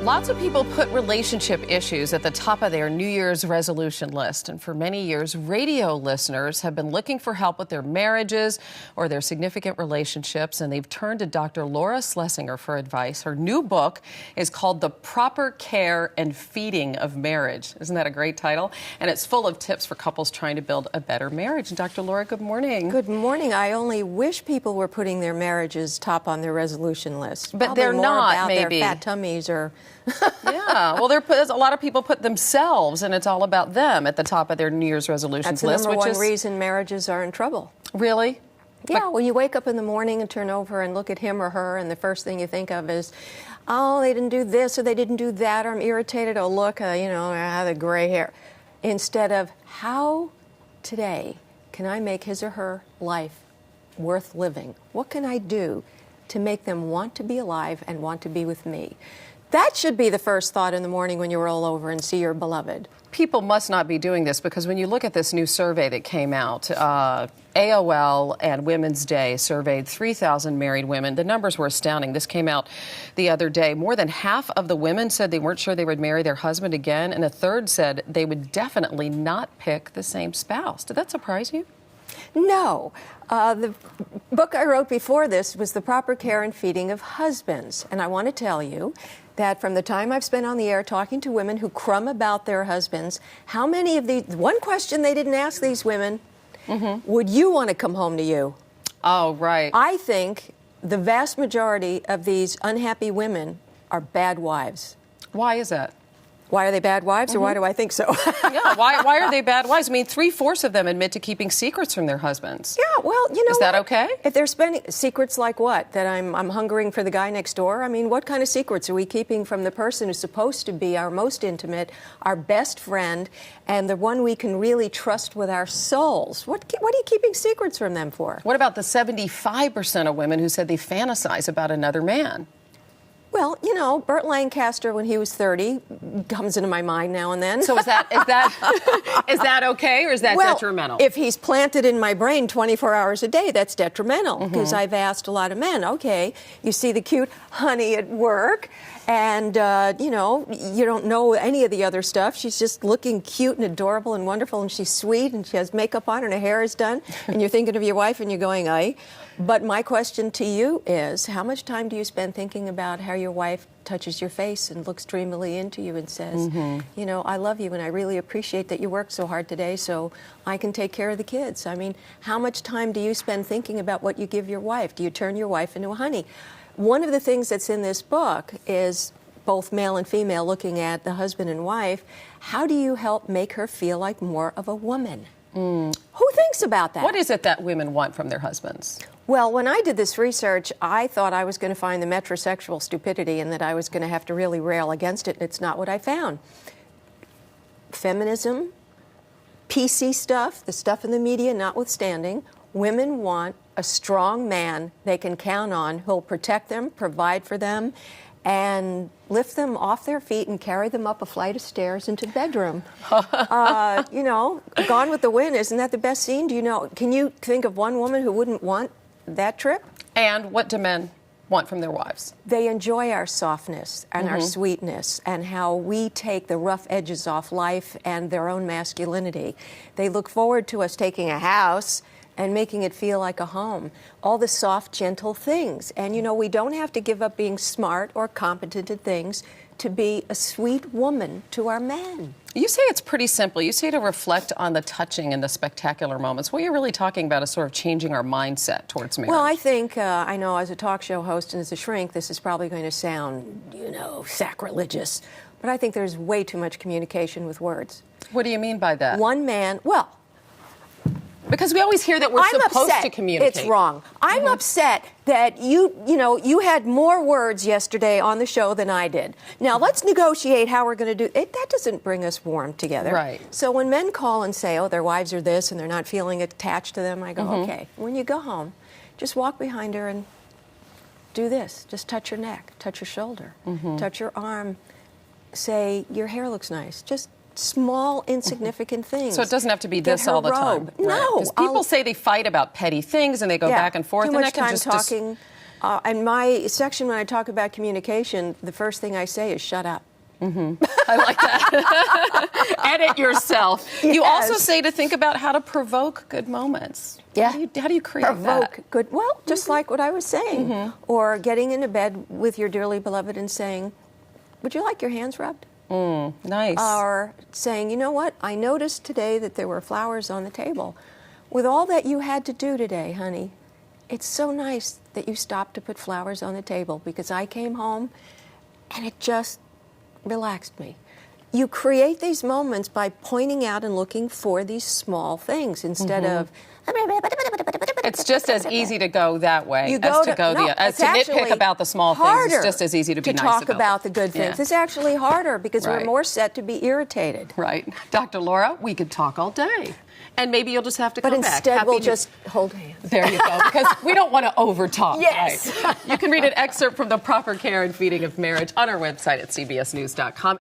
Lots of people put relationship issues at the top of their New Year's resolution list. And for many years, radio listeners have been looking for help with their marriages or their significant relationships, and they've turned to Dr. Laura Schlessinger for advice. Her new book is called The Proper Care and Feeding of Marriage. Isn't that a great title? And it's full of tips for couples trying to build a better marriage. And Dr. Laura, good morning. Good morning. I only wish people were putting their marriages top on their resolution list. But Probably they're more not, about maybe. Their fat tummies or... Yeah, well, a lot of people put themselves, and it's all about them at the top of their New Year's resolutions list. That's the number one reason marriages are in trouble. Really? Yeah, when you wake up in the morning and turn over and look at him or her, and the first thing you think of is, oh, they didn't do this or they didn't do that, or I'm irritated, oh, look, I have the gray hair. Instead of, how today can I make his or her life worth living? What can I do to make them want to be alive and want to be with me? That should be the first thought in the morning when you roll over and see your beloved. People must not be doing this, because when you look at this new survey that came out, AOL and Women's Day surveyed 3,000 married women. The numbers were astounding. This came out the other day. More than half of the women said they weren't sure they would marry their husband again, and a third said they would definitely not pick the same spouse. Did that surprise you? No. The book I wrote before this was The Proper Care and Feeding of Husbands. And I want to tell you that from the time I've spent on the air talking to women who crumb about their husbands, how many of these, one question they didn't ask these women, would you want to come home to you? Oh, right. I think the vast majority of these unhappy women are bad wives. Why is that? Why are they bad wives, or why do I think so? Yeah, why are they bad wives? I mean, 3/4 of them admit to keeping secrets from their husbands. Yeah, well, you know, is that okay? If they're spending secrets like what? That I'm hungering for the guy next door? I mean, what kind of secrets are we keeping from the person who's supposed to be our most intimate, our best friend, and the one we can really trust with our souls? What are you keeping secrets from them for? What about the 75% of women who said they fantasize about another man? Well, you know, Burt Lancaster, when he was 30, comes into my mind now and then. So is that okay, or is that detrimental? If he's planted in my brain 24 hours a day, that's detrimental, because I've asked a lot of men, okay, you see the cute honey at work, and, you don't know any of the other stuff. She's just looking cute and adorable and wonderful, and she's sweet, and she has makeup on, and her hair is done, and you're thinking of your wife, and you're going, aye. But my question to you is, how much time do you spend thinking about how your wife touches your face and looks dreamily into you and says, I love you and I really appreciate that you worked so hard today so I can take care of the kids? I mean, how much time do you spend thinking about what you give your wife? Do you turn your wife into a honey? One of the things that's in this book is both male and female looking at the husband and wife. How do you help make her feel like more of a woman? Who thinks about that? What is it that women want from their husbands? Well, when I did this research, I thought I was going to find the metrosexual stupidity and that I was going to have to really rail against it, and it's not what I found. Feminism, PC stuff, the stuff in the media notwithstanding, women want a strong man they can count on who'll protect them, provide for them, and lift them off their feet and carry them up a flight of stairs into the bedroom. Gone with the Wind, isn't that the best scene? Can you think of one woman who wouldn't want that trip? And what do men want from their wives? They enjoy our softness and our sweetness and how we take the rough edges off life and their own masculinity. They look forward to us taking a house and making it feel like a home. All the soft, gentle things. And, we don't have to give up being smart or competent at things to be a sweet woman to our men. You say it's pretty simple. You say to reflect on the touching and the spectacular moments. What you're really talking about is sort of changing our mindset towards marriage. Well, I think, I know as a talk show host and as a shrink, this is probably going to sound, sacrilegious. But I think there's way too much communication with words. What do you mean by that? One man, because we always hear that we're supposed to communicate. It's wrong. I'm upset that you had more words yesterday on the show than I did. Now, let's negotiate how we're going to do it. That doesn't bring us warm together. Right. So when men call and say, oh, their wives are this and they're not feeling attached to them, I go, okay. When you go home, just walk behind her and do this. Just touch her neck, touch her shoulder, touch her arm. Say, your hair looks nice. Just small, insignificant things. So it doesn't have to be this all the time. No. Because people say they fight about petty things and they go back and forth. Too much time talking In my section, when I talk about communication, the first thing I say is shut up. I like that. Edit yourself. Yes. You also say to think about how to provoke good moments. Yeah. How do you create Provoke that? good. Well, just like what I was saying. Or getting into bed with your dearly beloved and saying, would you like your hands rubbed? Nice. Or saying, you know what? I noticed today that there were flowers on the table. With all that you had to do today, honey, it's so nice that you stopped to put flowers on the table because I came home and it just relaxed me. You create these moments by pointing out and looking for these small things instead of. It's just as easy to go that way You as go to go no, the as it's to nitpick actually about the small things. harder It's just as easy to be nice talk about the good things. Yeah. It's actually harder because Right. we're more set to be irritated. Right. Dr. Laura, we could talk all day. And maybe you'll just have to But come back. instead, Happy we'll to- just hold hands. There you go, because we don't want to over-talk. Yes. Right? You can read an excerpt from The Proper Care and Feeding of Marriage on our website at cbsnews.com.